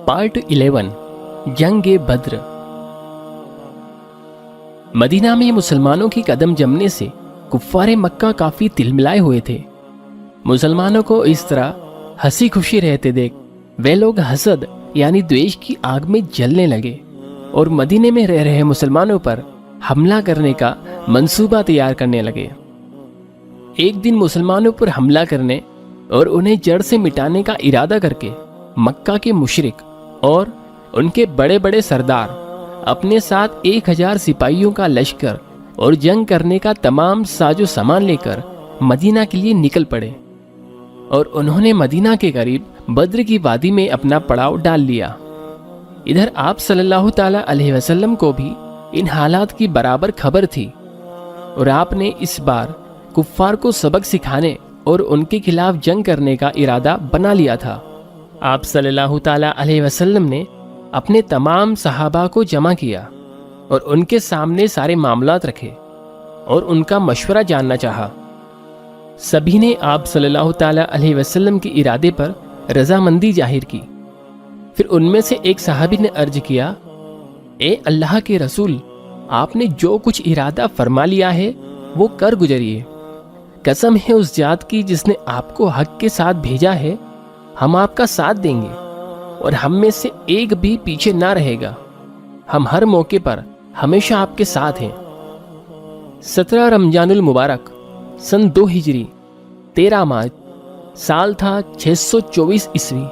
Part 11 जंग Badr. Medina में मुसलमानों की कदम जमने से कुफ्फारे मक्का काफी तिलमिलाए हुए थे। मुसलमानों को इस तरह हंसी खुशी रहते देख वे लोग हसद यानी द्वेष की आग में जलने लगे और मदीने में रह रहे मुसलमानों पर हमला करने का मंसूबा तैयार करने लगे। एक दिन मुसलमानों पर हमला करने और उन्हें जड़ से मिटाने का इरादा करके मक्का के मुशरिक और उनके बड़े बड़े सरदार अपने साथ 1000 सिपाहियों का लश्कर और जंग करने का तमाम साजो सामान लेकर मदीना के लिए निकल पड़े और उन्होंने मदीना के करीब बद्र की वादी में अपना पड़ाव डाल लिया। इधर आप सल्लल्लाहु ताला अलैहि वसल्लम को भी इन हालात की बराबर खबर थी और आपने इस बार कुफ्फार को सबक सिखाने और उनके खिलाफ जंग करने का इरादा बना लिया था। आप सल्लल्लाहु ताला अलैहि वसल्लम ने अपने तमाम सहाबा को जमा किया और उनके सामने सारे मामलात रखे और उनका मशवरा जानना चाहा। सभी ने आप सल्लल्लाहु ताला अलैहि वसल्लम के इरादे पर रजामंदी जाहिर की। फिर उनमें से एक सहाबी ने अर्ज किया, ए अल्लाह के रसूल, आपने जो कुछ इरादा फरमा लिया है वो कर गुजरिए। कसम है उस जात की जिसने आपको हक के साथ भेजा है, हम आपका साथ देंगे और हम में से एक भी पीछे ना रहेगा। हम हर मौके पर हमेशा आपके साथ हैं। 17 रमजानुल मुबारक सन 2 हिजरी 13 मार्च साल था 624 ईस्वी।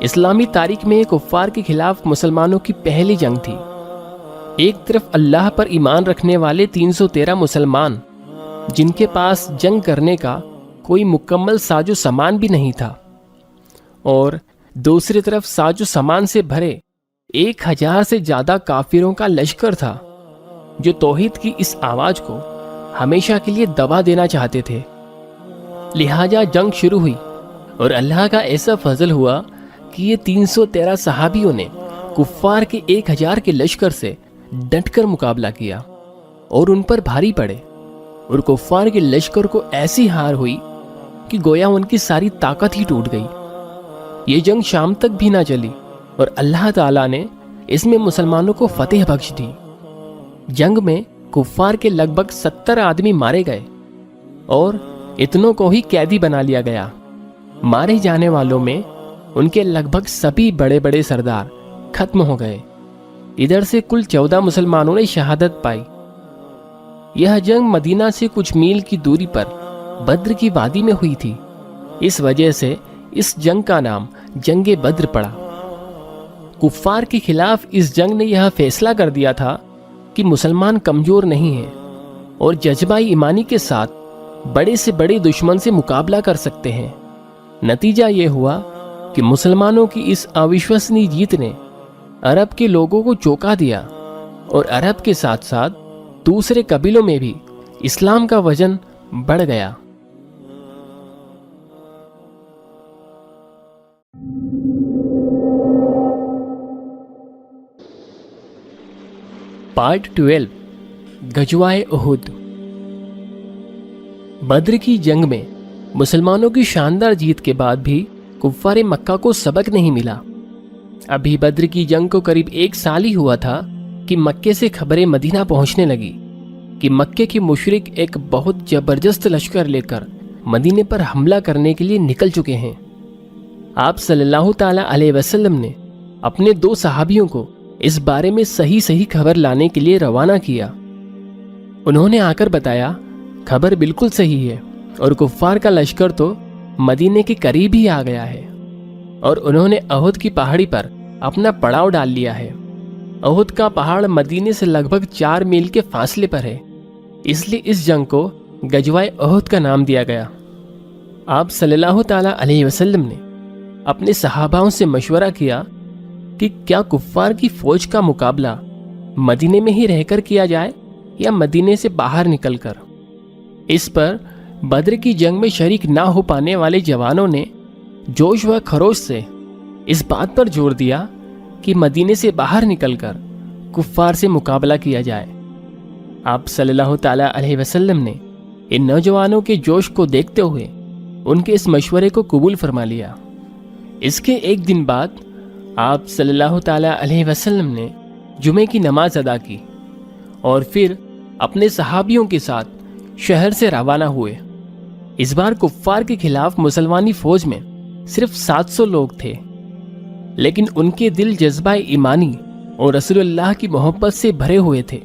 इस्लामी तारीख में कुफ्फार के खिलाफ मुसलमानों की पहली जंग थी। एक तरफ अल्लाह पर ईमान रखने वाले 313 मुसलमान जिनके पास जंग करने का कोई मुकम्मल साजो सामान भी नहीं था, और दूसरी तरफ साजो सामान से भरे 1000 से ज्यादा काफिरों का लश्कर था जो तौहीद की इस आवाज को हमेशा के लिए दबा देना चाहते थे। लिहाजा जंग शुरू हुई और अल्लाह का ऐसा फजल हुआ कि ये 313 सहाबियों ने कुफ्फार के 1000 के लश्कर से डटकर मुकाबला किया और उन पर भारी पड़े और कुफ्फार के लश्कर को ऐसी हार हुई कि गोया उनकी सारी ताकत ही टूट गई। ये जंग शाम तक भी ना चली और अल्लाह ताला ने इसमें मुसलमानों को फतेह बख्श दी। जंग में कुफ्फार के लगभग 70 आदमी मारे गए और इतनों को ही कैदी बना लिया गया। मारे जाने वालों में उनके लगभग सभी बड़े बड़े सरदार खत्म हो गए। इधर से कुल 14 मुसलमानों ने शहादत पाई। यह जंग मदीना से कुछ मील की दूरी पर बद्र की वादी में हुई थी। इस वजह से इस जंग का नाम जंग बद्र पड़ा। कुफ्फार के खिलाफ इस जंग ने यह फैसला कर दिया था कि मुसलमान कमजोर नहीं हैं और जज्बा ईमानी के साथ बड़े से बड़े दुश्मन से मुकाबला कर सकते हैं। नतीजा ये हुआ कि मुसलमानों की इस अविश्वसनीय जीत ने अरब के लोगों को चौंका दिया और अरब के साथ साथ दूसरे कबीलों में भी इस्लाम का वजन बढ़ गया। पार्ट 12 गजवाए उहुद। बद्र की जंग में मुसलमानों की शानदार जीत के बाद भी कुफ्फारे मक्का को सबक नहीं मिला। अभी बद्र की जंग को करीब 1 साल ही हुआ था कि मक्के से खबरें मदीना पहुंचने लगी कि मक्के के मुशरिक एक बहुत जबरदस्त लश्कर लेकर मदीने पर हमला करने के लिए निकल चुके हैं। आप सल्लल्लाहु ताला अलैहि वसल्लम ने अपने 2 सहाबियों को इस बारे में सही खबर लाने के लिए रवाना किया। उन्होंने आकर बताया, खबर बिल्कुल सही है और कुफ्फार का लश्कर तो मदीने के करीब ही आ गया है और उन्होंने अहुद की पहाड़ी पर अपना पड़ाव डाल लिया है। अहुद का पहाड़ मदीने से लगभग 4 मील के फासले पर है, इसलिए इस जंग को गजवाए अहुद का नाम दिया गया। आप सल्लल्लाहु ताला अलैहि वसल्लम ने अपने सहाबाओं से मशवरा किया कि क्या कुफ्फार की फौज का मुकाबला मदीने में ही रहकर किया जाए या मदीने से बाहर निकलकर। इस पर बद्र की जंग में शरीक ना हो पाने वाले जवानों ने जोश व खरोश से इस बात पर जोर दिया कि मदीने से बाहर निकलकर कुफ्फार से मुकाबला किया जाए। आप सल्लल्लाहु ताला अलैहि वसल्लम ने इन नौजवानों के जोश को देखते हुए उनके इस मशवरे को कबूल फरमा लिया। इसके एक दिन बाद آپ صلی اللہ تعالی علیہ وسلم نے جمعے کی نماز ادا کی اور پھر اپنے صحابیوں کے ساتھ شہر سے روانہ ہوئے۔ اس بار کفار کے خلاف مسلمانی فوج میں صرف 700 لوگ تھے، لیکن ان کے دل جذبہ ایمانی اور رسول اللہ کی محبت سے بھرے ہوئے تھے،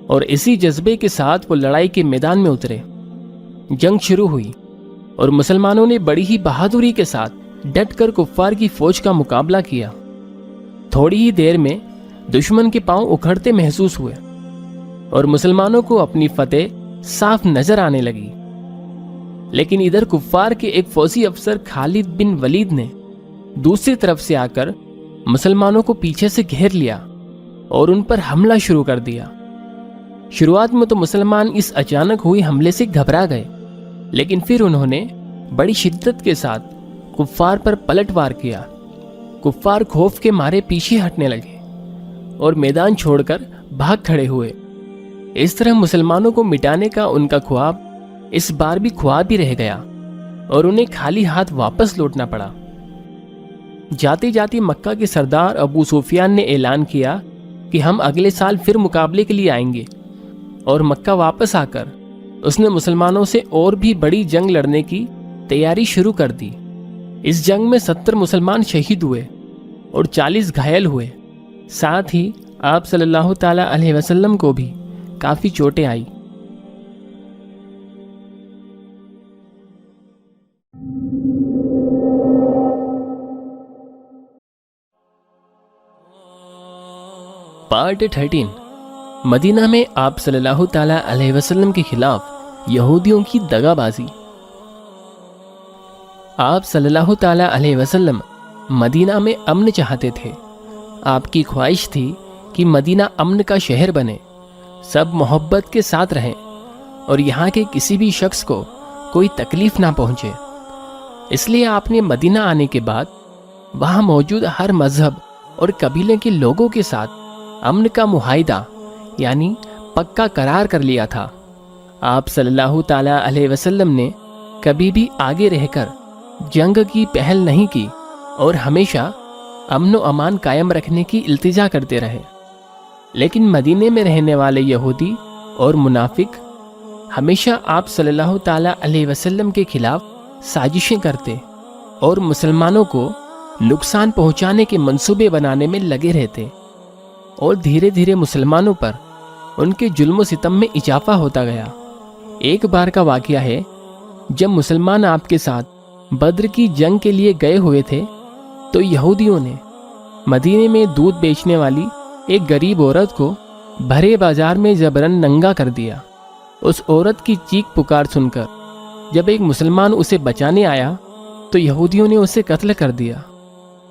اور اسی جذبے کے ساتھ وہ لڑائی کے میدان میں اترے۔ جنگ شروع ہوئی اور مسلمانوں نے بڑی ہی بہادری کے ساتھ ڈٹ کر کفار کی فوج کا مقابلہ کیا۔ تھوڑی ہی دیر میں دشمن کے پاؤں اکھڑتے محسوس ہوئے اور مسلمانوں کو اپنی فتح صاف نظر آنے لگی، لیکن ادھر کفار کے ایک فوجی افسر خالد بن ولید نے دوسری طرف سے آ کر مسلمانوں کو پیچھے سے گھیر لیا اور ان پر حملہ شروع کر دیا۔ شروعات میں تو مسلمان اس اچانک ہوئی حملے سے گھبرا گئے، لیکن پھر انہوں نے بڑی شدت کے ساتھ کفار پر پلٹ وار کیا۔ کفار خوف کے مارے پیچھے ہٹنے لگے اور میدان چھوڑ کر بھاگ کھڑے ہوئے۔ اس طرح مسلمانوں کو مٹانے کا ان کا خواب اس بار بھی خواب ہی رہ گیا اور انہیں خالی ہاتھ واپس لوٹنا پڑا۔ جاتے جاتے مکہ کے سردار ابو سفیان نے اعلان کیا کہ ہم اگلے سال پھر مقابلے کے لیے آئیں گے، اور مکہ واپس آ کر اس نے مسلمانوں سے اور بھی بڑی جنگ لڑنے کی تیاری شروع کر دی۔ اس جنگ میں 70 مسلمان شہید ہوئے اور 40 گھائل ہوئے، ساتھ ہی آپ صلی اللہ تعالی علیہ وسلم کو بھی کافی چوٹیں آئی۔ پارٹ 13، مدینہ میں آپ صلی اللہ تعالی علیہ وسلم کے خلاف یہودیوں کی دغا بازی۔ آپ صلی اللہ تعالی علیہ وسلم مدینہ میں امن چاہتے تھے۔ آپ کی خواہش تھی کہ مدینہ امن کا شہر بنے، سب محبت کے ساتھ رہیں اور یہاں کے کسی بھی شخص کو کوئی تکلیف نہ پہنچے۔ اس لیے آپ نے مدینہ آنے کے بعد وہاں موجود ہر مذہب اور قبیلے کے لوگوں کے ساتھ امن کا معاہدہ یعنی پکا قرار کر لیا تھا۔ آپ صلی اللہ تعالی علیہ وسلم نے کبھی بھی آگے رہ کر جنگ کی پہل نہیں کی اور ہمیشہ امن و امان قائم رکھنے کی التجا کرتے رہے، لیکن مدینے میں رہنے والے یہودی اور منافق ہمیشہ آپ صلی اللہ تعالی علیہ وسلم کے خلاف سازشیں کرتے اور مسلمانوں کو نقصان پہنچانے کے منصوبے بنانے میں لگے رہتے، اور دھیرے دھیرے مسلمانوں پر ان کے ظلم و ستم میں اضافہ ہوتا گیا۔ ایک بار کا واقعہ ہے جب مسلمان آپ کے ساتھ بدر کی جنگ کے لیے گئے ہوئے تھے تو یہودیوں نے مدینے میں دودھ بیچنے والی ایک غریب عورت کو بھرے بازار میں جبرن ننگا کر دیا۔ اس عورت کی چیخ پکار سن کر جب ایک مسلمان اسے بچانے آیا تو یہودیوں نے اسے قتل کر دیا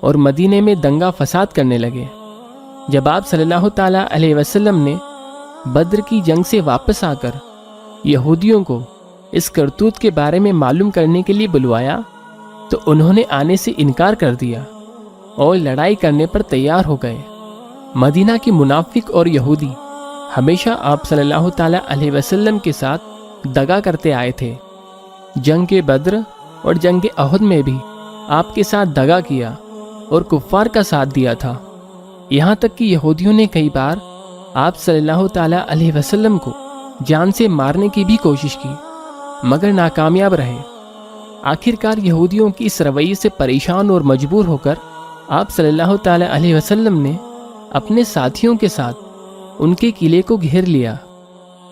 اور مدینے میں دنگا فساد کرنے لگے۔ جب آپ صلی اللہ تعالی علیہ وسلم نے بدر کی جنگ سے واپس آ کر یہودیوں کو اس کرتوت کے بارے میں معلوم کرنے کے لیے بلوایا تو انہوں نے آنے سے انکار کر دیا اور لڑائی کرنے پر تیار ہو گئے۔ مدینہ کے منافق اور یہودی ہمیشہ آپ صلی اللہ تعالی علیہ وسلم کے ساتھ دغا کرتے آئے تھے۔ جنگ بدر اور جنگ احد میں بھی آپ کے ساتھ دغا کیا اور کفار کا ساتھ دیا تھا، یہاں تک کہ یہودیوں نے کئی بار آپ صلی اللہ تعالی علیہ وسلم کو جان سے مارنے کی بھی کوشش کی مگر ناکامیاب رہے۔ آخرکار یہودیوں کی اس رویے سے پریشان اور مجبور ہو کر آپ صلی اللہ تعالی علیہ وسلم نے اپنے ساتھیوں کے ساتھ ان کے قلعے کو گھیر لیا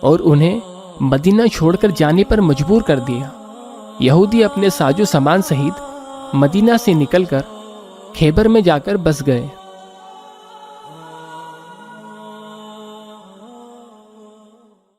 اور انہیں مدینہ چھوڑ کر جانے پر مجبور کر دیا۔ یہودی اپنے ساز و سامان سمیت مدینہ سے نکل کر خیبر میں جا کر بس گئے۔